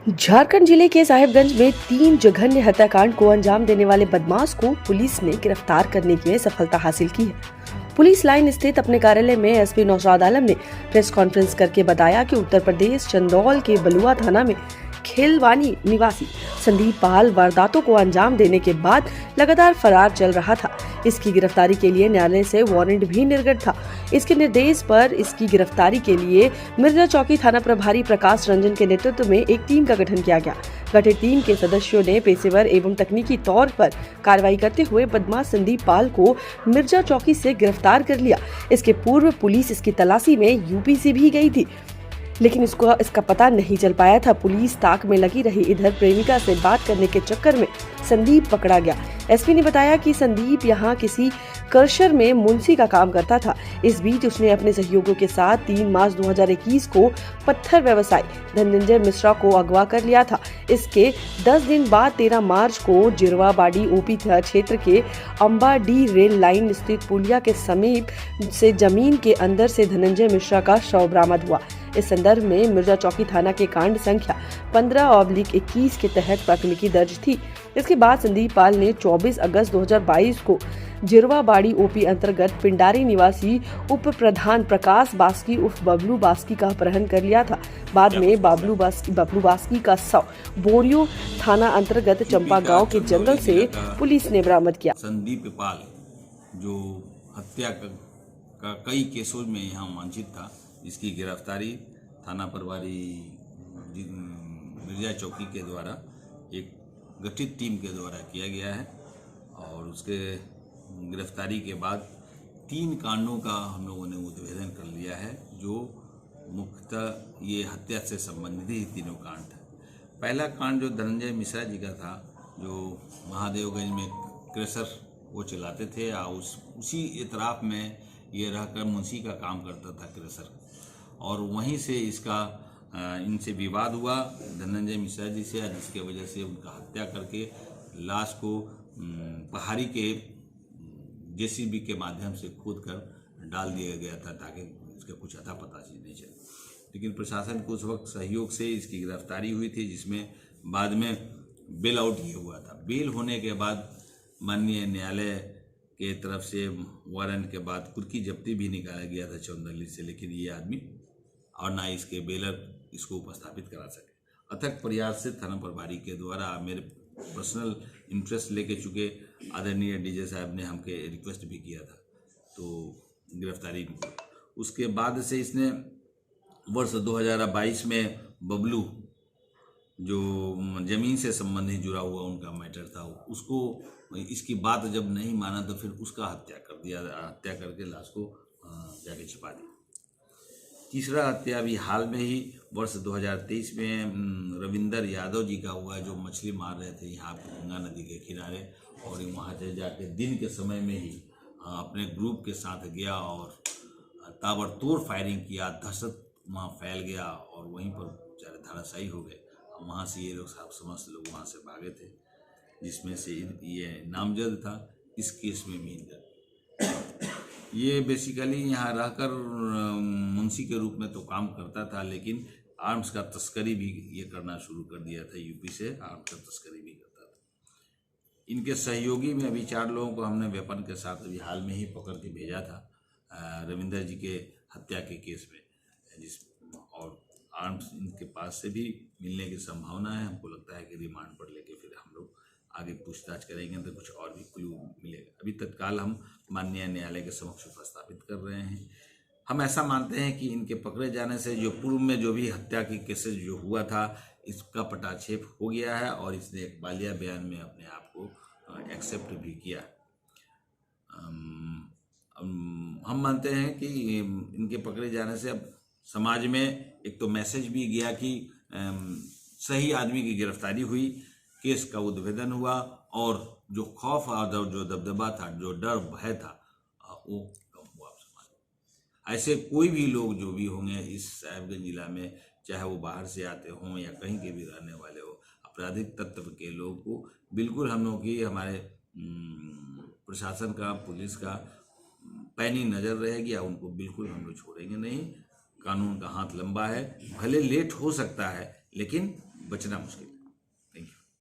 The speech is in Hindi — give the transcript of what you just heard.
झारखंड जिले के साहिबगंज में 3 जघन्य हत्याकांड को अंजाम देने वाले बदमाश को पुलिस ने गिरफ्तार करने में सफलता हासिल की है। पुलिस लाइन स्थित अपने कार्यालय में एसपी नौशाद आलम ने प्रेस कॉन्फ्रेंस करके बताया कि उत्तर प्रदेश चंदौल के बलुआ थाना में खेलवानी निवासी संदीप पाल वारदातों को अंजाम देने के बाद लगातार फरार चल रहा था। इसकी गिरफ्तारी के लिए न्यायालय से वारंट भी निर्गत था। इसके निर्देश पर इसकी गिरफ्तारी के लिए मिर्जा चौकी थाना प्रभारी प्रकाश रंजन के नेतृत्व में एक टीम का गठन किया गया। गठित टीम के सदस्यों ने पेशेवर एवं तकनीकी तौर पर कार्रवाई करते हुए बदमाश संदीप पाल को मिर्जा चौकी से गिरफ्तार कर लिया। इसके पूर्व पुलिस इसकी तलाशी में यूपी से भी गई थी, लेकिन इसका पता नहीं चल पाया था। पुलिस ताक में लगी रही। इधर प्रेमिका से बात करने के चक्कर में संदीप पकड़ा गया। एसपी ने बताया कि संदीप यहां किसी क्रशर में मुंशी का काम करता था। इस बीच उसने अपने सहयोगियों के साथ 3 मार्च 2021 को पत्थर व्यवसायी धनंजय मिश्रा को अगवा कर लिया था। इसके 10 दिन बाद 13 मार्च को जिरवाबाड़ी ओपी क्षेत्र के अंबाडी रेल लाइन स्थित पुलिया के समीप से जमीन के अंदर से धनंजय मिश्रा का शव बरामद हुआ। इस संदर्भ में मिर्जा चौकी थाना के कांड संख्या 15/21 के तहत प्राथमिकी दर्ज थी। इसके बाद संदीप पाल ने 24 अगस्त 2022 को जिरवाबाड़ी ओपी अंतर्गत पिंडारी निवासी उप प्रधान प्रकाश बास्की उर्फ बबलू बास्की का अपहरण कर लिया था। बाद में बबलू बास्की का शव बोरियो थाना अंतर्गत चंपा गांव के जंगल से पुलिस ने बरामद किया। संदीप पाल जो हत्या का कई केसों में यहाँ वांछित था, इसकी गिरफ्तारी थाना प्रभारी मिर्जा चौकी के द्वारा एक गठित टीम के द्वारा किया गया है। और उसके गिरफ्तारी के बाद 3 कांडों का हम लोगों ने उद्भेदन कर लिया है, जो मुख्यतः ये हत्या से संबंधित ही तीनों कांड था। पहला कांड जो धनंजय मिश्रा जी का था, जो महादेवगंज में क्रशर वो चलाते थे और उसी इतराफ में ये रहकर मुंशी का काम करता था क्रशर, और वहीं से इसका इनसे विवाद हुआ धनंजय मिश्रा जी से, जिसके वजह से उनका हत्या करके लाश को पहाड़ी के जेसीबी के माध्यम से खोद कर डाल दिया गया था, ताकि उसका कुछ अता पता नहीं चले। लेकिन प्रशासन को उस वक्त सहयोग से इसकी गिरफ्तारी हुई थी, जिसमें बाद में बेल आउट ये हुआ था। बेल होने के बाद माननीय न्यायालय के तरफ से वारंट के बाद कुर्की जब्ती भी निकाला गया था चौंदली से, लेकिन ये आदमी और ना इसके बेलर इसको उपस्थापित करा सके। अथक प्रयास से थाना प्रभारी के द्वारा मेरे पर्सनल इंटरेस्ट लेके चुके आदरणीय डीजे साहब ने हमके रिक्वेस्ट भी किया था, तो गिरफ्तारी भी। उसके बाद से इसने वर्ष 2022 में बबलू जो ज़मीन से संबंधित जुड़ा हुआ उनका मैटर था, उसको इसकी बात जब नहीं माना तो फिर उसका हत्या कर दिया। हत्या करके लाश को जाके छिपा दिया। तीसरा हत्या अभी हाल में ही वर्ष 2023 में रविंदर यादव जी का हुआ, जो मछली मार रहे थे यहाँ पे गंगा नदी के किनारे, और वहाँ से जाके दिन के समय में ही अपने ग्रुप के साथ गया और ताबड़तोड़ फायरिंग किया। दहशत वहाँ फैल गया और वहीं पर बेचारे धराशायी हो गए। वहाँ से ये लोग समस्त लोग वहाँ से भागे थे, जिसमें से ये नामजद था। इस केस में भी ये बेसिकली यहाँ रहकर मुंशी के रूप में तो काम करता था, लेकिन आर्म्स का तस्करी भी ये करना शुरू कर दिया था। यूपी से आर्म्स का तस्करी भी करता था। इनके सहयोगी में अभी 4 लोगों को हमने वेपन के साथ अभी हाल में ही पकड़ के भेजा था रविंदर जी के हत्या के केस में, और आर्म्स इनके पास से भी मिलने की संभावना है। हमको लगता है कि रिमांड पर लेके फिर हम लोग आगे पूछताछ करेंगे तो कुछ और भी क्लू मिलेगा। अभी तत्काल हम माननीय न्यायालय के समक्ष उपस्थापित कर रहे हैं। हम ऐसा मानते हैं कि इनके पकड़े जाने से जो पूर्व में जो भी हत्या की केसेस जो हुआ था, इसका पटाक्षेप हो गया है, और इसने एक बालिया बयान में अपने आप को एक्सेप्ट भी किया। हम मानते हैं कि इनके पकड़े जाने से अब समाज में एक तो मैसेज भी गया कि सही आदमी की गिरफ्तारी हुई, केस का उद्भेदन हुआ, और जो खौफ और जो दबदबा था, जो डर भय था, वो कम हुआ समाज में। ऐसे कोई भी लोग जो भी होंगे इस साहिबगंज जिला में, चाहे वो बाहर से आते हों या कहीं के भी रहने वाले हो, आपराधिक तत्व के लोगों को बिल्कुल हम लोग की, हमारे प्रशासन का, पुलिस का पैनी नज़र रहेगी, और उनको बिल्कुल हम लोग छोड़ेंगे नहीं। कानून का हाथ लंबा है, भले लेट हो सकता है, लेकिन बचना मुश्किल है।